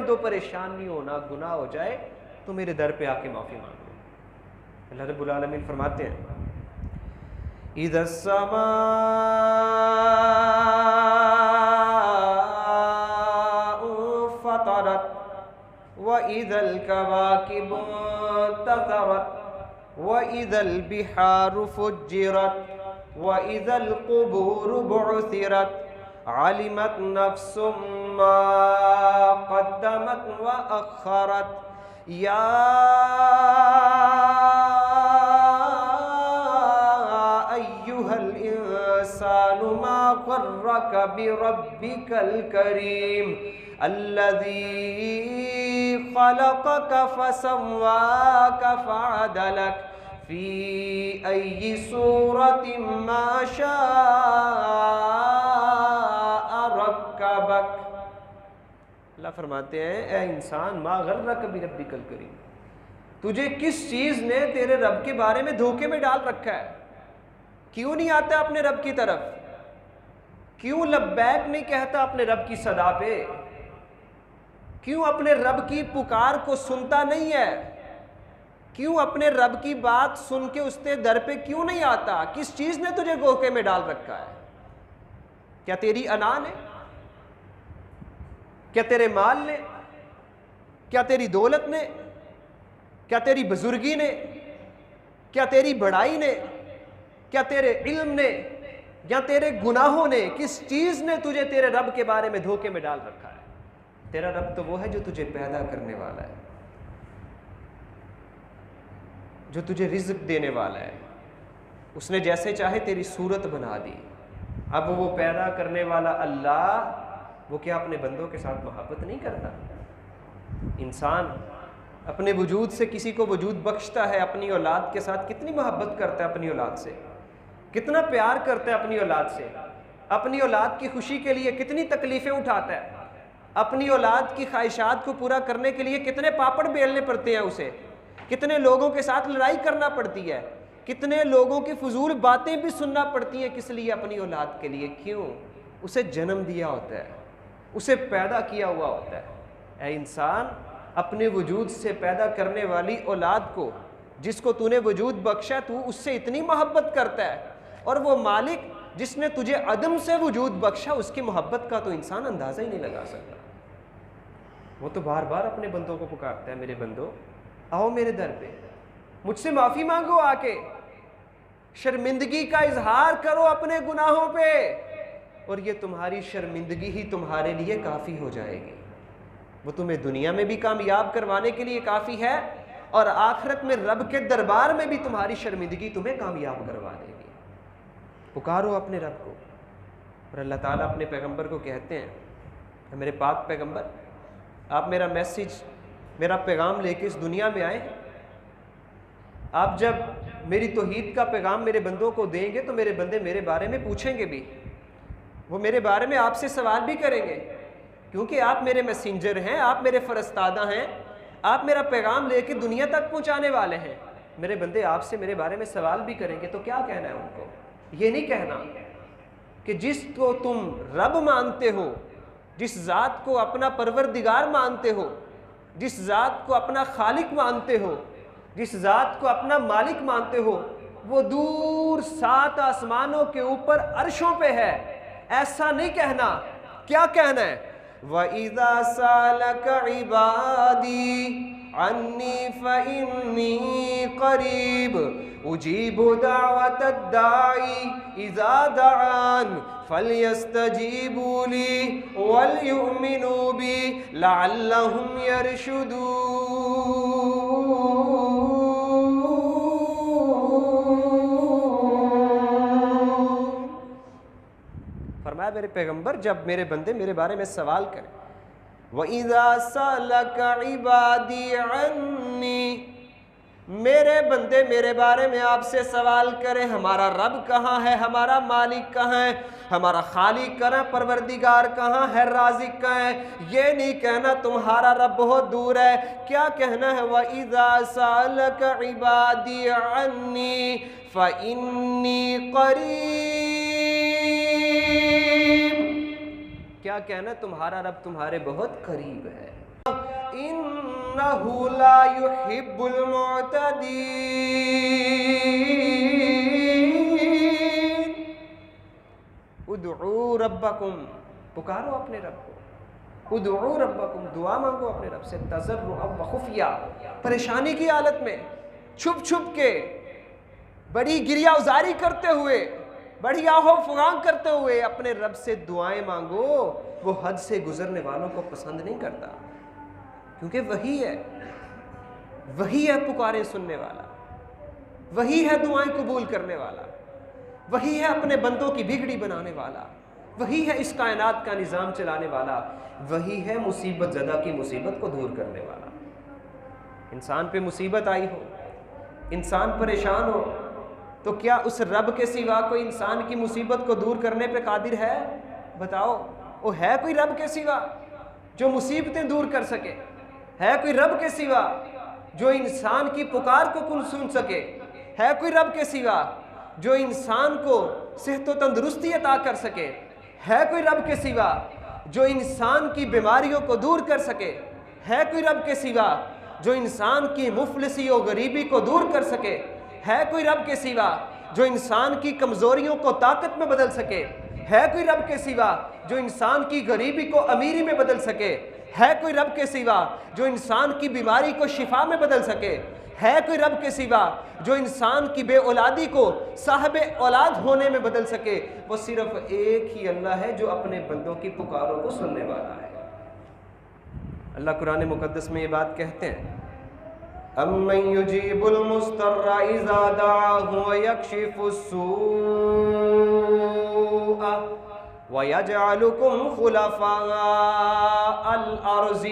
بندوں پریشانی ہونا گناہ ہو جائے تو میرے در پہ آ کے معافی مانگو۔ اللہ رب العالمین فرماتے ہیں اِذَا السَّمَاءُ فَطَرَتْ وَإِذَا الْكَوَاكِبُ انتَثَرَتْ وَإِذَا الْبِحَارُ فُجِّرَتْ وَإِذَا الْقُبُورُ بُعْثِرَتْ عَلِمَتْ نَفْسٌ مَّا قَدَّمَتْ وَأَخَّرَتْ یا ایھا الانسان ما غرک بربک الکریم الذی خلقک فسواک فعدلک فی ای صورت ما شاء رکبک۔ اللہ فرماتے ہیں اے انسان ما غرک بربک الکریم، تجھے کس چیز نے تیرے رب کے بارے میں دھوکے میں ڈال رکھا ہے؟ کیوں نہیں آتا اپنے رب کی طرف؟ کیوں لبیک نہیں کہتا اپنے رب کی صدا پہ؟ کیوں اپنے رب کی پکار کو سنتا نہیں ہے؟ کیوں اپنے رب کی بات سن کے اس کے در پہ کیوں نہیں آتا؟ کس چیز نے تجھے دھوکے میں ڈال رکھا ہے؟ کیا تیری انا نے؟ کیا تیرے مال نے؟ کیا تیری دولت نے؟ کیا تیری بزرگی نے؟ کیا تیری بڑائی نے؟ کیا تیرے علم نے؟ یا تیرے گناہوں نے؟ کس چیز نے تجھے تیرے رب کے بارے میں دھوکے میں ڈال رکھا ہے؟ تیرا رب تو وہ ہے جو تجھے پیدا کرنے والا ہے، جو تجھے رزق دینے والا ہے۔ اس نے جیسے چاہے تیری صورت بنا دی۔ اب وہ پیدا کرنے والا اللہ وہ کیا اپنے بندوں کے ساتھ محبت نہیں کرتا؟ انسان اپنے وجود سے کسی کو وجود بخشتا ہے، اپنی اولاد کے ساتھ کتنی محبت کرتا ہے، اپنی اولاد سے کتنا پیار کرتا ہے، اپنی اولاد سے اپنی اولاد کی خوشی کے لیے کتنی تکلیفیں اٹھاتا ہے، اپنی اولاد کی خواہشات کو پورا کرنے کے لیے کتنے پاپڑ بیلنے پڑتے ہیں اسے، کتنے لوگوں کے ساتھ لڑائی کرنا پڑتی ہے، کتنے لوگوں کی فضول باتیں بھی سننا پڑتی ہیں، کس لیے؟ اپنی اولاد کے لیے۔ کیوں؟ اسے جنم دیا ہوتا ہے، اسے پیدا کیا ہوا ہوتا ہے۔ اے انسان، اپنے وجود سے پیدا کرنے والی اولاد کو، جس کو تو نے وجود بخشا، تو اس سے اتنی محبت کرتا ہے، اور وہ مالک جس نے تجھے عدم سے وجود بخشا، اس کی محبت کا تو انسان اندازہ ہی نہیں لگا سکتا۔ وہ تو بار بار اپنے بندوں کو پکارتا ہے، میرے بندو آؤ میرے در پہ، مجھ سے معافی مانگو، آ کے شرمندگی کا اظہار کرو اپنے گناہوں پہ، اور یہ تمہاری شرمندگی ہی تمہارے لیے کافی ہو جائے گی۔ وہ تمہیں دنیا میں بھی کامیاب کروانے کے لیے کافی ہے، اور آخرت میں رب کے دربار میں بھی تمہاری شرمندگی تمہیں کامیاب کروا دے گی۔ پکارو اپنے رب کو۔ اور اللہ تعالیٰ اپنے پیغمبر کو کہتے ہیں، میرے پاک پیغمبر، آپ میرا میسیج، میرا پیغام لے کے اس دنیا میں آئے، آپ جب میری توحید کا پیغام میرے بندوں کو دیں گے تو میرے بندے میرے بارے میں پوچھیں گے بھی، وہ میرے بارے میں آپ سے سوال بھی کریں گے، کیونکہ آپ میرے میسنجر ہیں، آپ میرے فرستادہ ہیں، آپ میرا پیغام لے کے دنیا تک پہنچانے والے ہیں۔ میرے بندے آپ سے میرے بارے میں سوال بھی کریں گے، تو کیا کہنا ہے ان کو؟ یہ نہیں کہنا کہ جس کو تم رب مانتے ہو، جس ذات کو اپنا پروردگار مانتے ہو، جس ذات کو اپنا خالق مانتے ہو، جس ذات کو اپنا مالک مانتے ہو، وہ دور 7 آسمانوں کے اوپر عرشوں پہ ہے، ایسا نہیں کہنا۔ کیا کہنا ہے؟ وَإِذَا سَأَلَكَ عِبَادِي عَنِّي فَإِنِّي قَرِيبٌ أُجِيبُ دَعْوَةَ الدَّاعِ إِذَا دَعَانِ فَلْيَسْتَجِيبُوا لِي وَلْيُؤْمِنُوا بِي لَعَلَّهُمْ يَرْشُدُونَ۔ فرمایا میرے پیغمبر، جب میرے بندے میرے بارے میں سوال کریں، وَإِذَا سَأَلَكَ عِبَادِي عَنِّي، میرے بندے میرے بارے میں آپ سے سوال کریں، ہمارا رب کہاں ہے، ہمارا مالک کہاں ہے، ہمارا خالق کہاں ہے، پروردگار کہاں ہے، رازق کہاں ہے، یہ نہیں کہنا تمہارا رب بہت دور ہے۔ کیا کہنا ہے؟ وَإِذَا سَأَلَكَ عِبَادِي عَنِّي فَإِنِّي قَرِيبٌ۔ کیا کہنا؟ تمہارا رب تمہارے بہت قریب ہے۔ إنه لا يحب المعتدين ادعوا ربکم، پکارو اپنے رب کو، ادعوا ربکم، دعا مانگو اپنے رب سے، تضرعا و خفیہ، پریشانی کی حالت میں، چھپ چھپ کے، بڑی گریہ ازاری کرتے ہوئے، بڑی آہو فغان کرتے ہوئے اپنے رب سے دعائیں مانگو۔ وہ حد سے گزرنے والوں کو پسند نہیں کرتا، کیونکہ وہی ہے پکاریں سننے والا، وہی ہے دعائیں قبول کرنے والا، وہی ہے اپنے بندوں کی بگڑی بنانے والا، وہی ہے اس کائنات کا نظام چلانے والا، وہی ہے مصیبت زدہ کی مصیبت کو دور کرنے والا۔ انسان پہ مصیبت آئی ہو، انسان پریشان ہو، تو کیا اس رب کے سوا کوئی انسان کی مصیبت کو دور کرنے پہ قادر ہے؟ بتاؤ، وہ ہے کوئی رب کے سوا جو مصیبتیں دور کر سکے؟ ہے کوئی رب کے سوا جو انسان کی پکار کو سن سکے؟ ہے کوئی رب کے سوا جو انسان کو صحت و تندرستی عطا کر سکے؟ ہے کوئی رب کے سوا جو انسان کی بیماریوں کو دور کر سکے؟ ہے کوئی رب کے سوا جو انسان کی مفلسی و غریبی کو دور کر سکے؟ ہے کوئی رب کے سوا جو انسان کی کمزوریوں کو طاقت میں بدل سکے؟ ہے کوئی رب کے سوا جو انسان کی غریبی کو امیری میں بدل سکے؟ ہے کوئی رب کے سوا جو انسان کی بیماری کو شفا میں بدل سکے؟ ہے کوئی رب کے سوا جو انسان کی بے اولادی کو صاحب اولاد ہونے میں بدل سکے؟ وہ صرف ایک ہی اللہ ہے جو اپنے بندوں کی پکاروں کو سننے والا ہے۔ اللہ قرآن مقدس میں یہ بات کہتے ہیں، أَمَّن يُجِيبُ الْمُضْطَرَّ إِذَا دَعَاهُ وَيَكْشِفُ السُّوءَ وَيَجْعَلُكُمْ خُلَفَاءَ الْأَرْضِ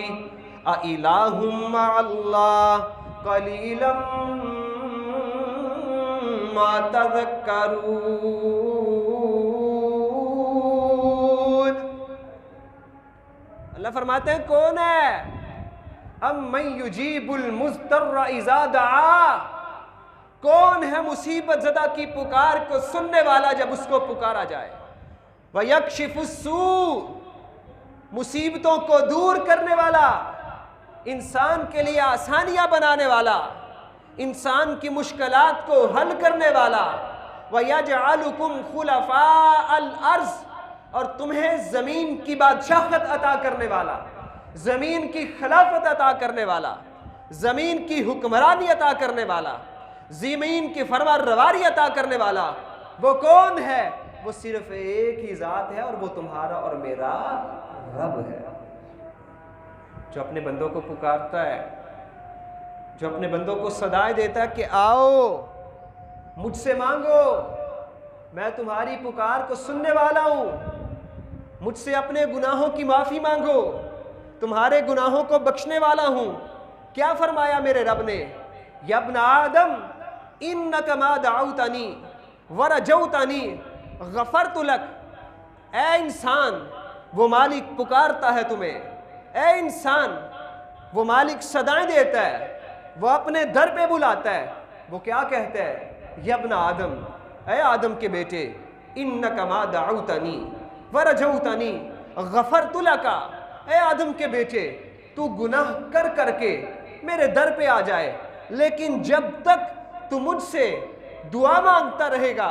أَإِلَٰهٌ مَّعَ اللَّهِ قَلِيلًا مَّا تَذَكَّرُونَ۔ اللہ فرماتے ہیں کون ہے؟ اَمَّن يُجِيبُ الْمُضْطَرَّ إِذَا دَعَاهُ، کون ہے مصیبت زدہ کی پکار کو سننے والا جب اس کو پکارا جائے؟ وَيَكْشِفُ السُّوءَ، مصیبتوں کو دور کرنے والا، انسان کے لیے آسانیاں بنانے والا، انسان کی مشکلات کو حل کرنے والا، وَيَجْعَلُكُمْ خُلَفَاءَ الْأَرْضِ، اور تمہیں زمین کی بادشاہت عطا کرنے والا، زمین کی خلافت عطا کرنے والا، زمین کی حکمرانی عطا کرنے والا، زمین کی فرمان رواری عطا کرنے والا، وہ کون ہے؟ وہ صرف ایک ہی ذات ہے، اور وہ تمہارا اور میرا رب ہے، جو اپنے بندوں کو پکارتا ہے، جو اپنے بندوں کو صدائیں دیتا ہے کہ آؤ مجھ سے مانگو، میں تمہاری پکار کو سننے والا ہوں، مجھ سے اپنے گناہوں کی معافی مانگو، تمہارے گناہوں کو بخشنے والا ہوں۔ کیا فرمایا میرے رب نے؟ یا ابن آدم انک ما دعوتنی ورجوتنی غفرت لک، اے انسان وہ مالک پکارتا ہے تمہیں، اے انسان وہ مالک صدائیں دیتا ہے، وہ اپنے در پہ بلاتا ہے، وہ کیا کہتا ہے؟ یا ابن آدم، اے آدم کے بیٹے، انک ما دعوتنی ورجوتنی غفرت لک، اے آدم کے بیٹے تو گناہ کر کر کے میرے در پہ آ جائے، لیکن جب تک تو مجھ سے دعا مانگتا رہے گا،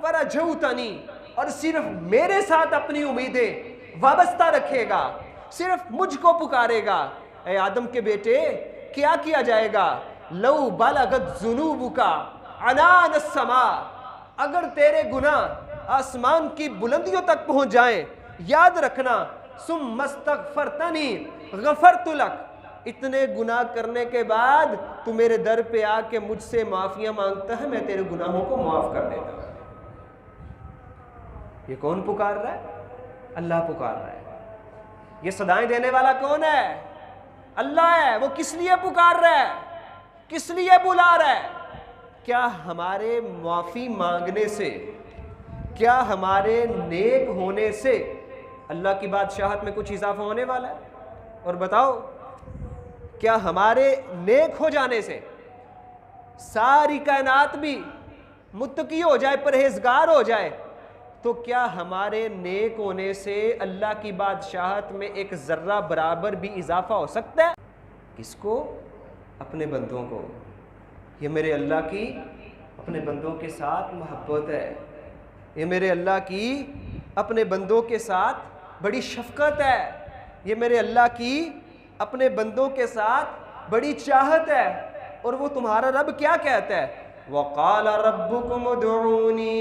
ورجوتنی، اور صرف میرے ساتھ اپنی امیدیں وابستہ رکھے گا، صرف مجھ کو پکارے گا، اے آدم کے بیٹے کیا کیا جائے گا؟ لو بلغت ذنوبک عنان السماء، اگر تیرے گناہ آسمان کی بلندیوں تک پہنچ جائیں، یاد رکھنا، ثم استغفرتنی غفرت لک، اتنے گناہ کرنے کے بعد تو میرے در پہ آ کے مجھ سے معافیاں مانگتا ہے، میں تیرے گناہوں کو معاف کر دیتا ہوں۔ یہ کون پکار رہا ہے؟ اللہ پکار رہا ہے۔ یہ صدائیں دینے والا کون ہے؟ اللہ ہے۔ وہ کس لیے پکار رہا ہے؟ کس لیے بلا رہا ہے؟ کیا ہمارے معافی مانگنے سے، کیا ہمارے نیک ہونے سے اللہ کی بادشاہت میں کچھ اضافہ ہونے والا ہے؟ اور بتاؤ، کیا ہمارے نیک ہو جانے سے ساری کائنات بھی متقی ہو جائے، پرہیزگار ہو جائے، تو کیا ہمارے نیک ہونے سے اللہ کی بادشاہت میں ایک ذرہ برابر بھی اضافہ ہو سکتا ہے؟ کس کو؟ اپنے بندوں کو۔ یہ میرے اللہ کی اپنے بندوں کے ساتھ محبت ہے، یہ میرے اللہ کی اپنے بندوں کے ساتھ بڑی شفقت ہے، یہ میرے اللہ کی اپنے بندوں کے ساتھ بڑی چاہت ہے۔ اور وہ تمہارا رب کیا کہتا ہے؟ وَقَالَ رَبُّكُمُ ادْعُونِي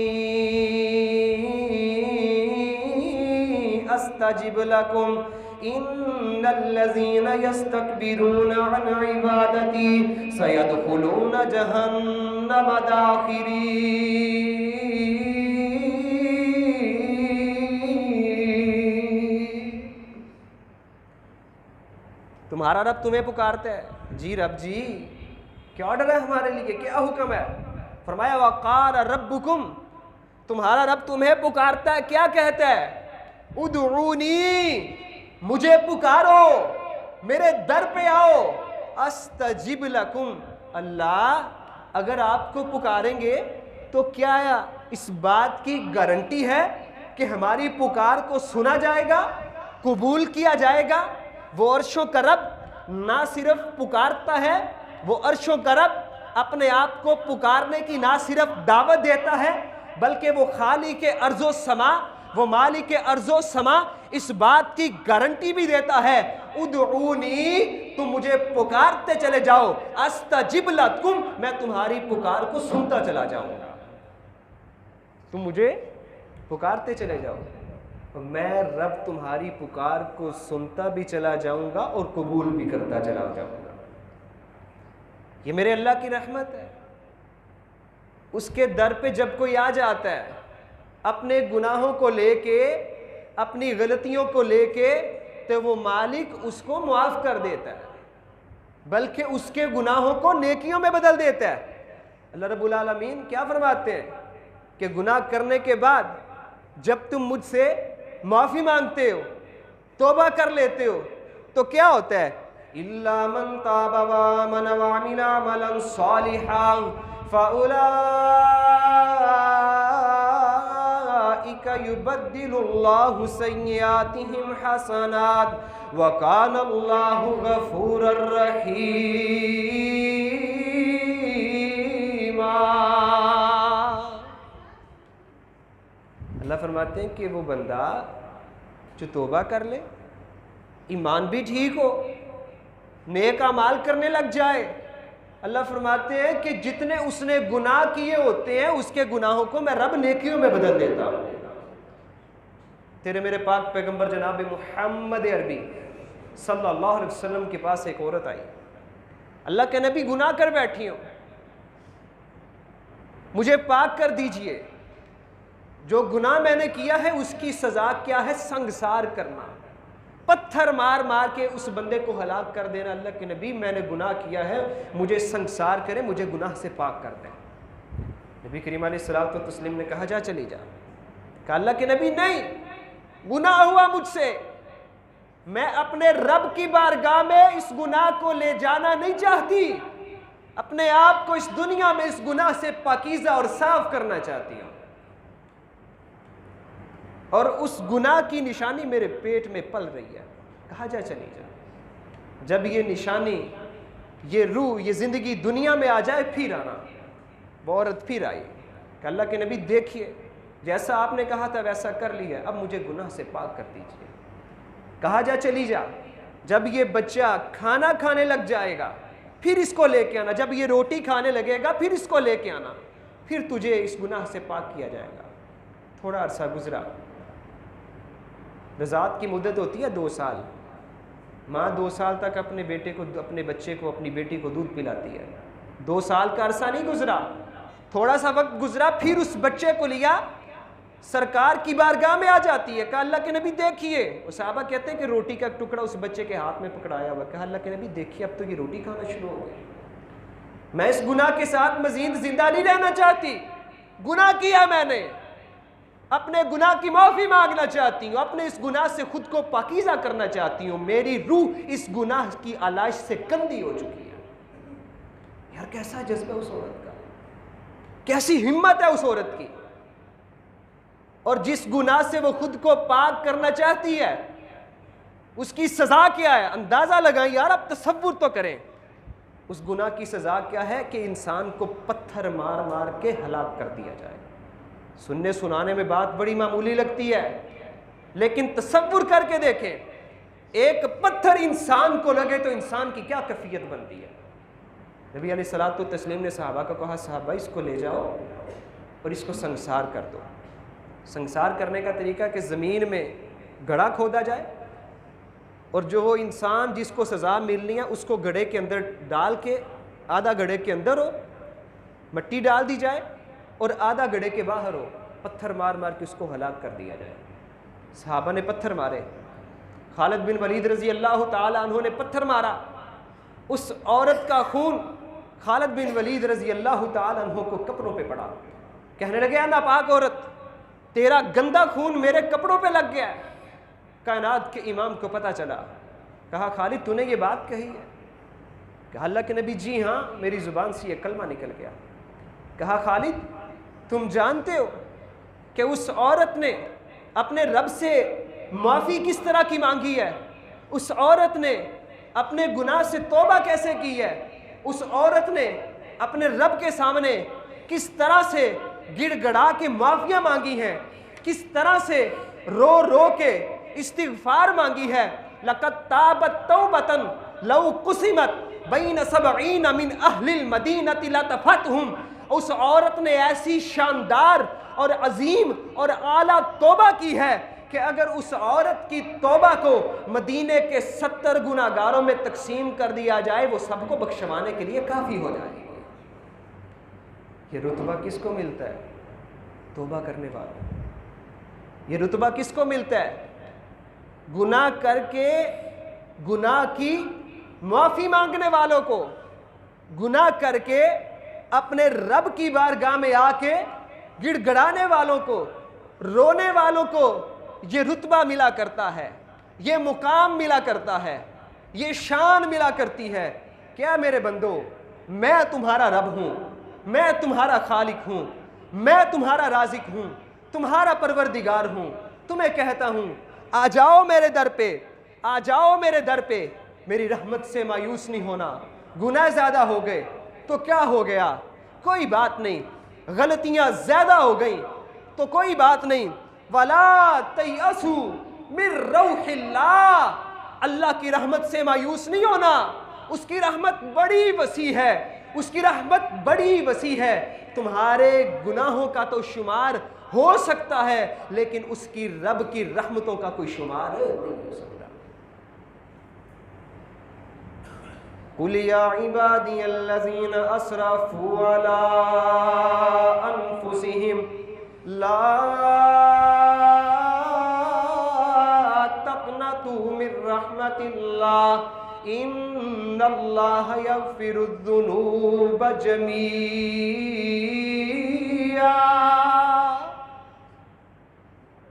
أَسْتَجِبْ لَكُمْ إِنَّ الَّذِينَ يَسْتَكْبِرُونَ عَنْ عِبَادَتِي سَيَدْخُلُونَ جَهَنَّمَ دَاخِرِينَ۔ تمہارا رب تمہیں پکارتا ہے۔ جی رب جی، کیا آرڈر ہے ہمارے لیے، کیا حکم ہے؟ فرمایا وقال ربکم، تمہارا رب تمہیں پکارتا ہے، کیا کہتا ہے؟ ادعونی، مجھے پکارو، میرے در پہ آؤ، استجب لکم۔ اللہ اگر آپ کو پکاریں گے تو کیا اس بات کی گارنٹی ہے کہ ہماری پکار کو سنا جائے گا، قبول کیا جائے گا؟ وہ عرشوں کا رب نہ صرف پکارتا ہے، وہ عرشوں کا رب اپنے آپ کو پکارنے کی نہ صرف دعوت دیتا ہے بلکہ وہ خالق ارض و سما، وہ مالک ارض و سما اس بات کی گارنٹی بھی دیتا ہے ادعونی، تم مجھے پکارتے چلے جاؤ، استجب لکم، میں تمہاری پکار کو سنتا چلا جاؤں گا۔ تم مجھے پکارتے چلے جاؤ، میں رب تمہاری پکار کو سنتا بھی چلا جاؤں گا اور قبول بھی کرتا چلا جاؤں گا۔ یہ میرے اللہ کی رحمت ہے۔ اس کے در پہ جب کوئی آ جاتا ہے اپنے گناہوں کو لے کے، اپنی غلطیوں کو لے کے، تو وہ مالک اس کو معاف کر دیتا ہے، بلکہ اس کے گناہوں کو نیکیوں میں بدل دیتا ہے۔ اللہ رب العالمین کیا فرماتے ہیں کہ گناہ کرنے کے بعد جب تم مجھ سے معافی مانگتے ہو، توبہ کر لیتے ہو، تو کیا ہوتا ہے؟ إِلَّا مَن تَابَ وَآمَنَ وَعَمِلَ عَمَلًا صَالِحًا فَأُولَٰئِكَ يُبَدِّلُ اللَّهُ سَيِّئَاتِهِمْ حَسَنَاتٍ وَكَانَ اللَّهُ غَفُورًا رَحِيمًا۔ اللہ فرماتے ہیں کہ وہ بندہ جو توبہ کر لے، ایمان بھی ٹھیک ہو، نیک اعمال کرنے لگ جائے، اللہ فرماتے ہیں کہ جتنے اس نے گناہ کیے ہوتے ہیں اس کے گناہوں کو میں رب نیکیوں میں بدل دیتا ہوں۔ تیرے میرے پاک پیغمبر جناب محمد عربی صلی اللہ علیہ وسلم کے پاس ایک عورت آئی، اللہ کے نبی گناہ کر بیٹھی ہوں، مجھے پاک کر دیجئے، جو گناہ میں نے کیا ہے اس کی سزا کیا ہے؟ سنگسار کرنا، پتھر مار مار کے اس بندے کو ہلاک کر دینا۔ اللہ کے نبی میں نے گناہ کیا ہے، مجھے سنگسار کریں، مجھے گناہ سے پاک کر دیں۔ نبی کریم علیہ الصلوۃ والتسلیم نے کہا جا چلی جا۔ کہا اللہ کے نبی نہیں، گناہ ہوا مجھ سے، میں اپنے رب کی بارگاہ میں اس گناہ کو لے جانا نہیں چاہتی، اپنے آپ کو اس دنیا میں اس گناہ سے پاکیزہ اور صاف کرنا چاہتی ہوں، اور اس گناہ کی نشانی میرے پیٹ میں پل رہی ہے۔ کہا جا چلی جا۔ جب یہ نشانی، یہ روح، یہ زندگی دنیا میں آ جائے پھر آنا۔ وہ عورت پھر آئی کہ اللہ کے نبی دیکھیے جیسا آپ نے کہا تھا ویسا کر لیا، اب مجھے گناہ سے پاک کر دیجیے۔ کہا جا چلی جا۔ جب یہ بچہ کھانا کھانے لگ جائے گا پھر اس کو لے کے آنا، جب یہ روٹی کھانے لگے گا پھر اس کو لے کے آنا، پھر تجھے اس گناہ سے پاک کیا جائے گا۔ تھوڑا عرصہ گزرا، رضاعت کی مدت ہوتی ہے 2 سال، ماں 2 سال تک اپنے بچے کو، اپنی بیٹی کو دودھ پلاتی ہے۔ 2 سال کا عرصہ نہیں گزرا، تھوڑا سا وقت گزرا، پھر اس بچے کو لیا سرکار کی بارگاہ میں آ جاتی ہے۔ کہا اللہ کے نبی دیکھیے، وہ صحابہ کہتے ہیں کہ روٹی کا ٹکڑا اس بچے کے ہاتھ میں پکڑایا ہوا۔ کہا اللہ کے نبی دیکھیے اب تو یہ روٹی کھانا شروع ہو گئی، میں اس گناہ کے ساتھ مزید زندہ نہیں رہنا چاہتی، گناہ کیا میں نے، اپنے گناہ کی معافی مانگنا چاہتی ہوں، اپنے اس گناہ سے خود کو پاکیزہ کرنا چاہتی ہوں، میری روح اس گناہ کی آلائش سے گندی ہو چکی ہے۔ یار کیسا جذبہ اس عورت کا، کیسی ہمت ہے اس عورت کی، اور جس گناہ سے وہ خود کو پاک کرنا چاہتی ہے اس کی سزا کیا ہے؟ اندازہ لگائیں یار، اب تصور تو کریں اس گناہ کی سزا کیا ہے کہ انسان کو پتھر مار مار کے ہلاک کر دیا جائے۔ سننے سنانے میں بات بڑی معمولی لگتی ہے، لیکن تصور کر کے دیکھیں، ایک پتھر انسان کو لگے تو انسان کی کیا کیفیت بنتی ہے۔ نبی علیہ الصلوۃ والتسلیم نے صحابہ کو کہا، صحابہ اس کو لے جاؤ اور اس کو سنسار کر دو۔ سنسار کرنے کا طریقہ کہ زمین میں گڑھا کھودا جائے اور جو وہ انسان جس کو سزا ملنی ہے اس کو گڑھے کے اندر ڈال کے، آدھا گڑھے کے اندر ہو، مٹی ڈال دی جائے اور آدھا گڑھے کے باہر ہو، پتھر مار مار کے اس کو ہلاک کر دیا جائے۔ صحابہ نے پتھر مارے، خالد بن ولید رضی اللہ تعالی عنہ نے پتھر مارا، اس عورت کا خون خالد بن ولید رضی اللہ تعالی عنہ کو کپڑوں پہ پڑا، کہنے لگے ناپاک عورت، تیرا گندا خون میرے کپڑوں پہ لگ گیا ہے۔ کائنات کے امام کو پتہ چلا، کہا خالد تو نے یہ بات کہی ہے؟ کہا اللہ کے نبی جی ہاں، میری زبان سے یہ کلمہ نکل گیا۔ کہا خالد تم جانتے ہو کہ اس عورت نے اپنے رب سے معافی کس طرح کی مانگی ہے؟ اس عورت نے اپنے گناہ سے توبہ کیسے کی ہے؟ اس عورت نے اپنے رب کے سامنے کس طرح سے گڑ گڑا کے معافیاں مانگی ہیں، کس طرح سے رو رو کے استغفار مانگی ہے۔ لَقَدْ تَابَتْ تَوْبَةً لَوْ قُسِمَتْ بَيْنَ سَبْعِينَ مِنْ أَهْلِ الْمَدِينَةِ لَتَفَتْهُمْ۔ اس عورت نے ایسی شاندار اور عظیم اور اعلیٰ توبہ کی ہے کہ اگر اس عورت کی توبہ کو مدینے کے 70 گناہگاروں میں تقسیم کر دیا جائے وہ سب کو بخشوانے کے لیے کافی ہو جائے گی۔ یہ رتبہ کس کو ملتا ہے؟ توبہ کرنے والوں۔ یہ رتبہ کس کو ملتا ہے؟ گناہ کر کے گناہ کی معافی مانگنے والوں کو، گناہ کر کے اپنے رب کی بارگاہ میں آ کے گڑ گڑانے والوں کو، رونے والوں کو یہ رتبہ ملا کرتا ہے، یہ مقام ملا کرتا ہے، یہ شان ملا کرتی ہے۔ کیا میرے بندو، میں تمہارا رب ہوں، میں تمہارا خالق ہوں، میں تمہارا رازق ہوں، تمہارا پروردگار ہوں، تمہیں کہتا ہوں آ جاؤ میرے در پہ، آ جاؤ میرے در پہ، میری رحمت سے مایوس نہیں ہونا۔ گناہ زیادہ ہو گئے تو کیا ہو گیا؟ کوئی بات نہیں، غلطیاں زیادہ ہو گئیں تو کوئی بات نہیں۔ وَلَا تَيْأَسُوا مِن رَوْحِ اللَّهِ، اللہ کی رحمت سے مایوس نہیں ہونا، اس کی رحمت بڑی وسیع ہے، اس کی رحمت بڑی وسیع ہے۔ تمہارے گناہوں کا تو شمار ہو سکتا ہے لیکن اس کی رب کی رحمتوں کا کوئی شمار نہیں ہو سکتا۔ قُلْ يَا عِبَادِيَ الَّذِينَ أَسْرَفُوا عَلَىٰ أَنفُسِهِمْ لَا تَقْنَطُوا مِن رَحْمَةِ اللَّهِ إِنَّ اللَّهَ يَغْفِرُ الذُّنُوبَ جَمِيعًا۔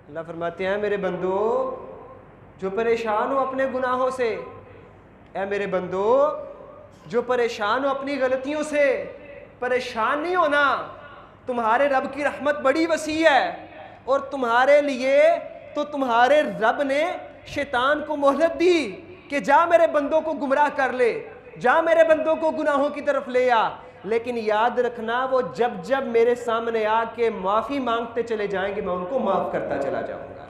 اللہ فرماتے ہیں میرے بندو جو پریشان ہو اپنے گناہوں سے، اے میرے بندو جو پریشان ہو اپنی غلطیوں سے، پریشان نہیں ہونا، تمہارے رب کی رحمت بڑی وسیع ہے، اور تمہارے لیے تو تمہارے رب نے شیطان کو مہلت دی کہ جا میرے بندوں کو گمراہ کر لے، جا میرے بندوں کو گناہوں کی طرف لے آ، لیکن یاد رکھنا وہ جب جب میرے سامنے آ کے معافی مانگتے چلے جائیں گے میں ان کو معاف کرتا چلا جاؤں گا۔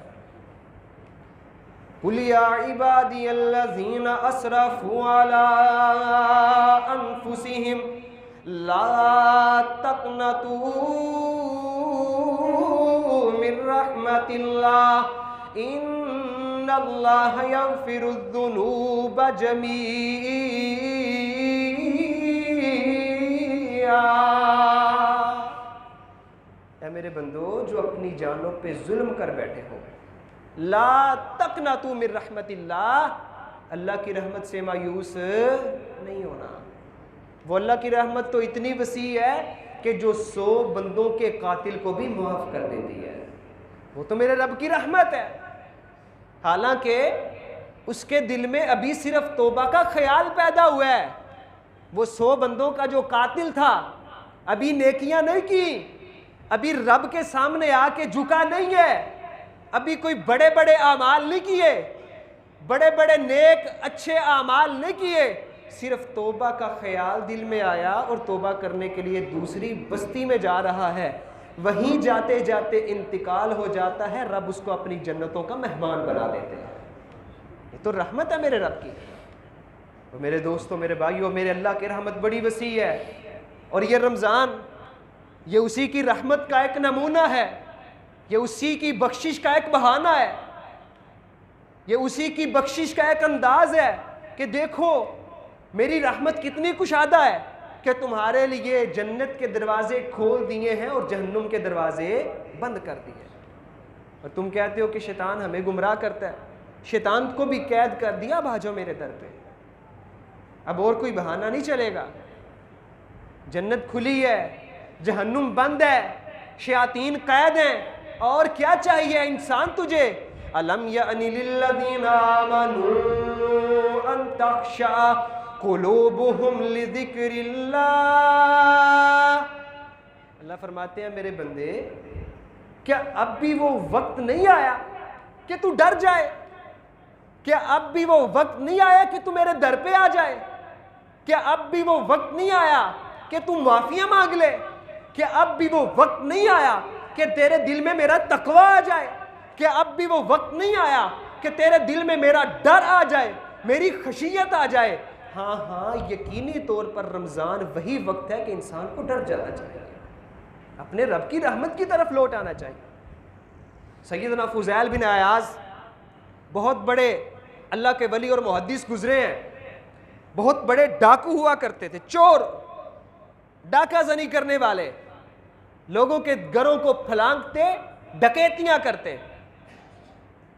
قُلْ يَا عِبَادِيَ الَّذِينَ أَسْرَفُوا عَلَىٰ أَنفُسِهِمْ لَا تَقْنَطُوا مِن رَحْمَةِ اللَّهِ إِنَّ اللَّهَ يَغْفِرُ الذُّنُوبَ جَمِيعًا۔ اے میرے بندو جو اپنی جانوں پہ ظلم کر بیٹھے ہو، لا تقنطوا من رحمت اللہ، اللہ کی رحمت سے مایوس نہیں ہونا۔ وہ اللہ کی رحمت تو اتنی وسیع ہے کہ جو 100 بندوں کے قاتل کو بھی معاف کر دیتی ہے، وہ تو میرے رب کی رحمت ہے۔ حالانکہ اس کے دل میں ابھی صرف توبہ کا خیال پیدا ہوا ہے، وہ 100 بندوں کا جو قاتل تھا ابھی نیکیاں نہیں کی، ابھی رب کے سامنے آ کے جھکا نہیں ہے، ابھی کوئی بڑے بڑے اعمال نہیں کیے، بڑے بڑے نیک اچھے اعمال نہیں کیے، صرف توبہ کا خیال دل میں آیا اور توبہ کرنے کے لیے دوسری بستی میں جا رہا ہے، وہیں جاتے جاتے انتقال ہو جاتا ہے، رب اس کو اپنی جنتوں کا مہمان بنا دیتے ہیں۔ یہ تو رحمت ہے میرے رب کی۔ تو میرے دوستوں، میرے بھائیوں، میرے اللہ کی رحمت بڑی وسیع ہے، اور یہ رمضان یہ اسی کی رحمت کا ایک نمونہ ہے، یہ اسی کی بخشش کا ایک بہانہ ہے، یہ اسی کی بخشش کا ایک انداز ہے کہ دیکھو میری رحمت کتنی کشادہ ہے کہ تمہارے لیے جنت کے دروازے کھول دیے ہیں اور جہنم کے دروازے بند کر دیے ہیں۔ اور تم کہتے ہو کہ شیطان ہمیں گمراہ کرتا ہے، شیطان کو بھی قید کر دیا، اب آ جاؤ میرے در پہ، اب اور کوئی بہانہ نہیں چلے گا۔ جنت کھلی ہے، جہنم بند ہے، شیاطین قید ہیں، اور کیا چاہیے انسان تجھے؟ أَلَمْ يَأْنِ لِلَّذِينَ آمَنُوا أَن تَخْشَعَ قُلُوبُهُمْ لِذِكْرِ اللَّهِ۔ اللہ فرماتے ہیں میرے بندے، کیا اب بھی وہ وقت نہیں آیا کہ تو ڈر جائے؟ کیا اب بھی وہ وقت نہیں آیا کہ تو میرے در پہ آ جائے؟ کیا اب بھی وہ وقت نہیں آیا کہ تو معافیاں مانگ لے؟ کیا اب بھی وہ وقت نہیں آیا کہ تیرے دل میں میرا تقوی آ جائے؟ کیا اب بھی وہ وقت نہیں آیا کہ تیرے دل میں میرا ڈر آ جائے، میری خشیت آ جائے؟ ہاں ہاں، یقینی طور پر رمضان وہی وقت ہے کہ انسان کو ڈر جانا چاہیے، اپنے رب کی رحمت کی طرف لوٹ آنا چاہیے۔ سیدنا فضیل بن عیاض بہت بڑے اللہ کے ولی اور محدث گزرے ہیں، بہت بڑے ڈاکو ہوا کرتے تھے، چور، ڈاکہ زنی کرنے والے، لوگوں کے گھروں کو پھلانگتے، ڈکیتیاں کرتے۔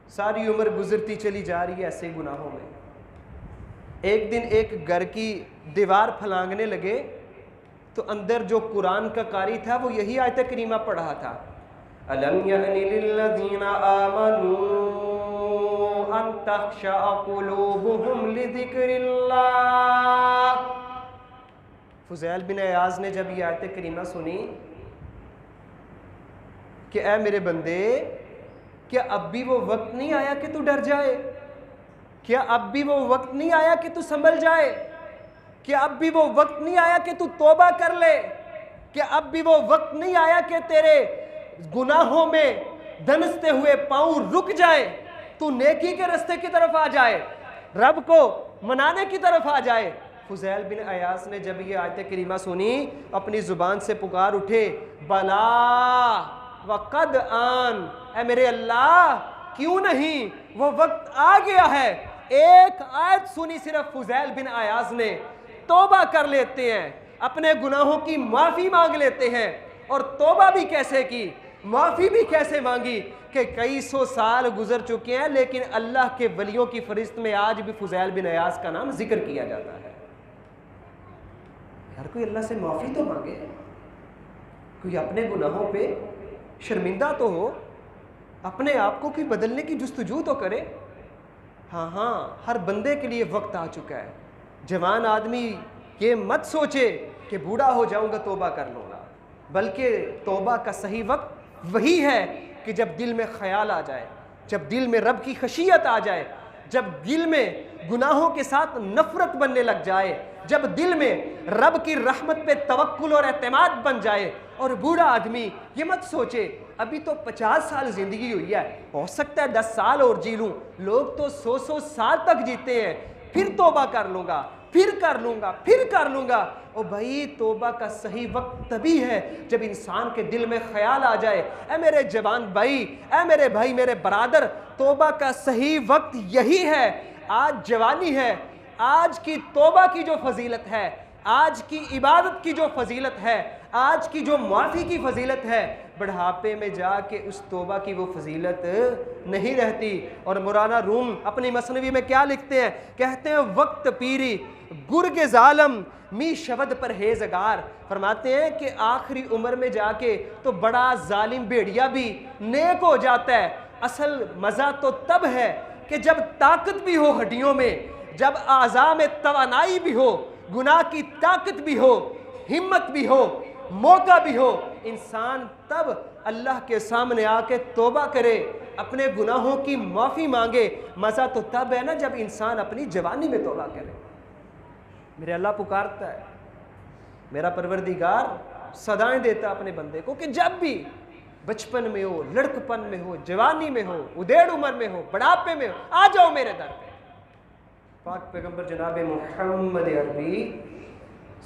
ساری عمر گزرتی چلی جا رہی ہے ایسے گناہوں میں۔ ایک دن ایک گھر کی دیوار پھلانگنے لگے تو اندر جو قرآن کا قاری تھا وہ یہی آیت کریمہ پڑھ رہا تھا، أَلَمْ يَأْنِ لِلَّذِينَ آمَنُوا أَن تَخْشَعَ قُلُوبُهُمْ لِذِكْرِ اللَّهِ۔ فضیل بن عیاض نے جب یہ آیت کریمہ سنی کہ اے میرے بندے، کیا اب بھی وہ وقت نہیں آیا کہ تو ڈر جائے؟ کیا اب بھی وہ وقت نہیں آیا کہ تو سنبھل جائے؟ کیا اب بھی وہ وقت نہیں آیا کہ تو توبہ کر لے؟ کیا اب بھی وہ وقت نہیں آیا کہ تیرے گناہوں میں دھنستے ہوئے پاؤں رک جائے، تو نیکی کے رستے کی طرف آ جائے، رب کو منانے کی طرف آ جائے؟ فضیل بن عیاض نے جب یہ آیت کریمہ سنی اپنی زبان سے پکار اٹھے، بلا وقد آن، اے میرے اللہ کیوں نہیں، وہ وقت آ گیا ہے۔ ایک آیت سنی صرف فضیل بن عیاض نے، توبہ کر لیتے ہیں، اپنے گناہوں کی معافی مانگ لیتے ہیں۔ اور توبہ بھی کیسے کی، معافی بھی کیسے مانگی کہ کئی سو سال گزر چکے ہیں لیکن اللہ کے ولیوں کی فہرست میں آج بھی فضیل بن عیاض کا نام ذکر کیا جاتا ہے۔ ہر کوئی اللہ سے معافی تو مانگے، کوئی اپنے گناہوں پہ شرمندہ تو ہو، اپنے آپ کو کوئی بدلنے کی جستجو تو کرے۔ ہاں ہاں، ہر بندے کے لیے وقت آ چکا ہے۔ جوان آدمی یہ مت سوچے کہ بوڑھا ہو جاؤں گا توبہ کر لوں گا، بلکہ توبہ کا صحیح وقت وہی ہے کہ جب دل میں خیال آ جائے، جب دل میں رب کی خشیت آ جائے، جب دل میں گناہوں کے ساتھ نفرت بننے لگ جائے، جب دل میں رب کی رحمت پہ توکل اور اعتماد بن جائے۔ اور بوڑھا آدمی یہ مت سوچے ابھی تو 50 سال زندگی ہوئی ہے، ہو سکتا ہے 10 سال اور جی لوں، لوگ تو 100 سال تک جیتے ہیں، پھر توبہ کر لوں گا، پھر کر لوں گا، پھر کر لوں گا۔ او بھائی، توبہ کا صحیح وقت تبھی ہے جب انسان کے دل میں خیال آ جائے۔ اے میرے جوان بھائی، اے میرے بھائی، میرے برادر، توبہ کا صحیح وقت یہی ہے۔ آج جوانی ہے، آج کی توبہ کی جو فضیلت ہے، آج کی عبادت کی جو فضیلت ہے، آج کی جو معافی کی فضیلت ہے، بڑھاپے میں جا کے اس توبہ کی وہ فضیلت نہیں رہتی۔ اور مولانا روم اپنی مثنوی میں کیا لکھتے ہیں؟ کہتے ہیں وقت پیری گرگ ظالم می شود پرہیزگار، فرماتے ہیں کہ آخری عمر میں جا کے تو بڑا ظالم بھیڑیا بھی نیک ہو جاتا ہے۔ اصل مزہ تو تب ہے کہ جب طاقت بھی ہو ہڈیوں میں، جب اعضاء میں توانائی بھی ہو، گناہ کی طاقت بھی ہو، ہمت بھی ہو، موقع بھی ہو، انسان تب اللہ کے سامنے آ کے توبہ کرے، اپنے گناہوں کی معافی مانگے۔ مزہ تو تب ہے نا جب انسان اپنی جوانی میں توبہ کرے۔ میرے اللہ پکارتا ہے، میرا پروردگار صدائیں دیتا اپنے بندے کو کہ جب بھی بچپن میں ہو، لڑکپن میں ہو، جوانی میں ہو، ادھیڑ عمر میں ہو، بڑھاپے میں ہو، آ جاؤ میرے در پہ۔ پاک پیغمبر جناب محمد عربی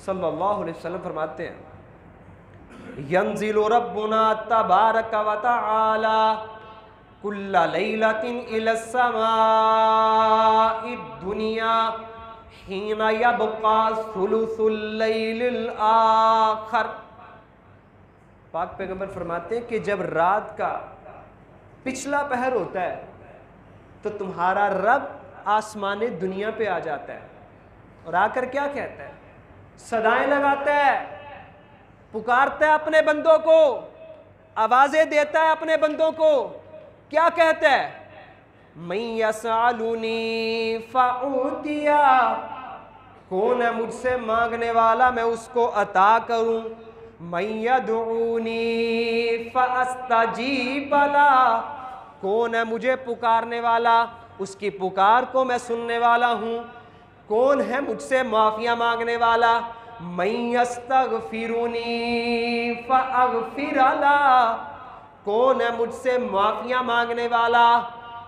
صلی اللہ علیہ وسلم فرماتے ہیں ینزل ربنا تبارک و تعالی کل لیلۃ الی السماء الدنیا حین یبقى ثلث اللیل الآخر۔ پاک پیغمبر فرماتے ہیں کہ جب رات کا پچھلا پہر ہوتا ہے تو تمہارا رب آسمان دنیا پہ آ جاتا ہے اور آ کر کیا کہتا ہے؟ صدائیں لگاتا ہے، پکارتا ہے اپنے بندوں کو، آوازیں دیتا ہے اپنے بندوں کو۔ کیا کہتا ہے؟ من یسألنی فأعطیہ، کون ہے مجھ سے مانگنے والا میں اس کو عطا کروں۔ من یدعونی فاستجیب لہ، کون ہے مجھے پکارنے والا اس کی پکار کو میں سننے والا ہوں۔ کون ہے مجھ سے معافیاں مانگنے والا؟ من یستغفرنی فاغفر لہ، کون ہے مجھ سے معافیاں مانگنے والا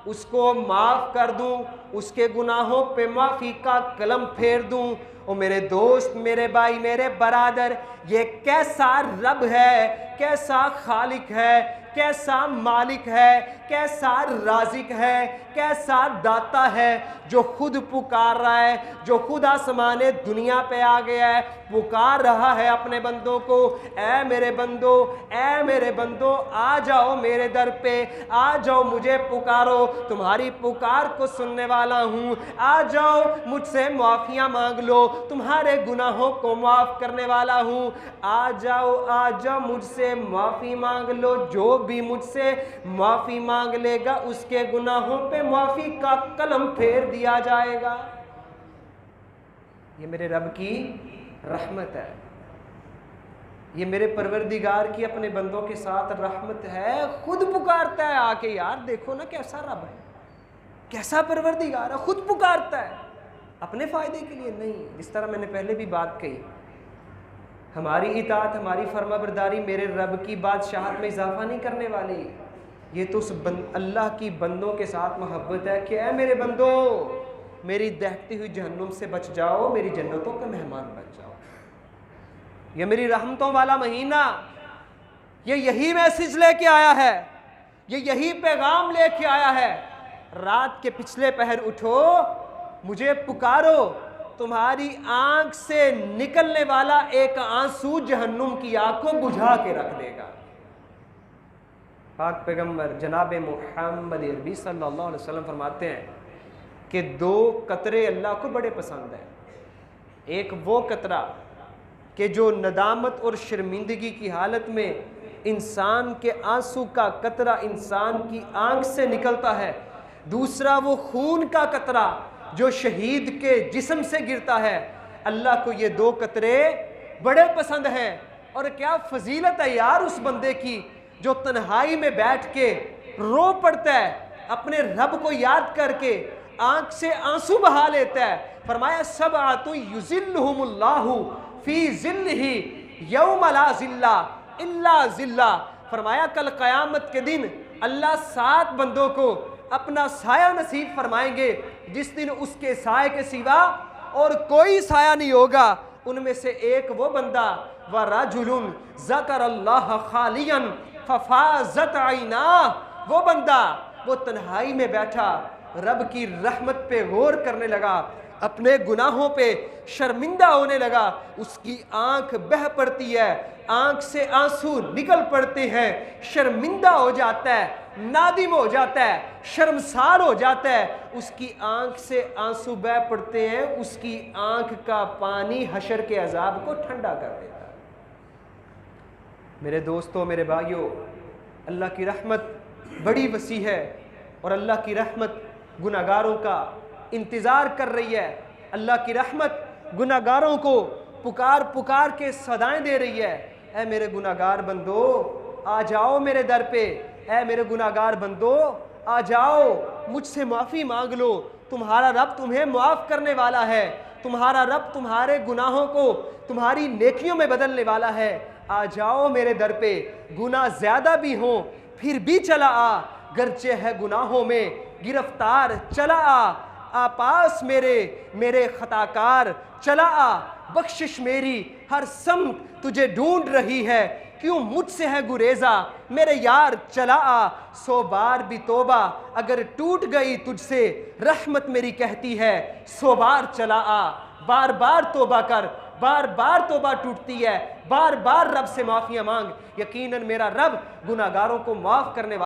اس کو معاف کر دوں، اس کے گناہوں پہ معافی کا قلم پھیر دوں۔ اور میرے دوست، میرے بھائی، میرے برادر، یہ کیسا رب ہے، کیسا خالق ہے، کیسا مالک ہے، کیسا رازق ہے، کیسا داتا ہے، جو خود پکار رہا ہے، جو خود آسمان دنیا پہ آ گیا ہے، پکار رہا ہے اپنے بندوں کو، اے میرے بندو، اے میرے بندو، آ جاؤ میرے در پہ، آ جاؤ مجھے پکارو، تمہاری پکار کو سننے والا ہوں، آ جاؤ مجھ سے معافیاں مانگ لو، تمہارے گناہوں کو معاف کرنے والا ہوں، آ جاؤ مجھ سے معافی مانگ لو، جو بھی مجھ سے معافی مانگ لے گا اس کے گناہوں پہ معافی کا قلم پھیر دیا جائے گا۔ یہ میرے رب کی رحمت ہے، یہ میرے پروردگار کی اپنے بندوں کے ساتھ رحمت ہے۔ خود پکارتا ہے آ کے، یار دیکھو نا کیسا رب ہے، کیسا پروردگار ہے، خود پکارتا ہے اپنے فائدے کے لیے نہیں۔ جس طرح میں نے پہلے بھی بات کہی، ہماری اطاعت، ہماری فرما برداری میرے رب کی بادشاہت میں اضافہ نہیں کرنے والی، یہ تو اس اللہ کی بندوں کے ساتھ محبت ہے کہ اے میرے بندو، میری دہتی ہوئی جہنم سے بچ جاؤ، میری جنتوں کے مہمان بن جاؤ۔ یہ میری رحمتوں والا مہینہ، یہ یہی میسج لے کے آیا ہے، یہ یہی پیغام لے کے آیا ہے۔ رات کے پچھلے پہر اٹھو، مجھے پکارو، تمہاری آنکھ سے نکلنے والا ایک آنسو جہنم کی آگ کو بجھا کے رکھ دے گا۔ پاک پیغمبر جناب محمد عربی صلی اللہ علیہ وسلم فرماتے ہیں کہ دو قطرے اللہ کو بڑے پسند ہیں۔ ایک وہ قطرہ کہ جو ندامت اور شرمندگی کی حالت میں انسان کے آنسو کا قطرہ انسان کی آنکھ سے نکلتا ہے، دوسرا وہ خون کا قطرہ جو شہید کے جسم سے گرتا ہے۔ اللہ کو یہ دو قطرے بڑے پسند ہیں۔ اور کیا فضیلت ہے یار اس بندے کی جو تنہائی میں بیٹھ کے رو پڑتا ہے، اپنے رب کو یاد کر کے آنکھ سے آنسو بہا لیتا ہے۔ فرمایا سبعۃ یظلھم اللہ فی ظلہ یوم لا ظل الا ظلہ۔ فرمایا کل قیامت کے دن اللہ 7 بندوں کو اپنا سایہ نصیب فرمائیں گے جس دن اس کے سائے کے سوا اور کوئی سایہ نہیں ہوگا۔ ان میں سے ایک وہ بندہ وَرَجُلٌ ذَكَرَ اللَّهَ خَالِيًا فَفَاضَتْ عَيْنَاهُ، وہ بندہ وہ تنہائی میں بیٹھا رب کی رحمت پہ غور کرنے لگا، اپنے گناہوں پہ شرمندہ ہونے لگا، اس کی آنکھ بہہ پڑتی ہے، آنکھ سے آنسو نکل پڑتے ہیں، شرمندہ ہو جاتا ہے، نادم ہو جاتا ہے، شرمسار ہو جاتا ہے، اس کی آنکھ سے آنسو بہہ پڑتے ہیں، اس کی آنکھ کا پانی حشر کے عذاب کو ٹھنڈا کر دیتا ہے۔ میرے دوستوں، میرے بھائیوں، اللہ کی رحمت بڑی وسیع ہے اور اللہ کی رحمت گناہگاروں کا انتظار کر رہی ہے۔ اللہ کی رحمت گناہگاروں کو پکار پکار کے صدائیں دے رہی ہے۔ اے میرے گناہگار بندو آ جاؤ میرے در پہ، اے میرے گناہگار بندو آ جاؤ مجھ سے معافی مانگ لو، تمہارا رب تمہیں معاف کرنے والا ہے، تمہارا رب تمہارے گناہوں کو تمہاری نیکیوں میں بدلنے والا ہے۔ آ جاؤ میرے در پہ، گناہ زیادہ بھی ہوں پھر بھی چلا آ، گرچہ ہے گناہوں میں گرفتار چلا آ پاس میرے خطاکار چلا آ، بخشش میری ہر سمت تجھے ڈھونڈ رہی ہے، کیوں مجھ سے ہے گریزا میرے یار چلا آ، 100 بار بھی توبہ اگر ٹوٹ گئی تجھ سے رحمت میری کہتی ہے 100 بار چلا آ، بار بار توبہ کر، بار بار توبہ ٹوٹتی ہے، بار بار رب سے معافیاں مانگ، یقیناً میرا رب گناہگاروں کو معاف کرنے والا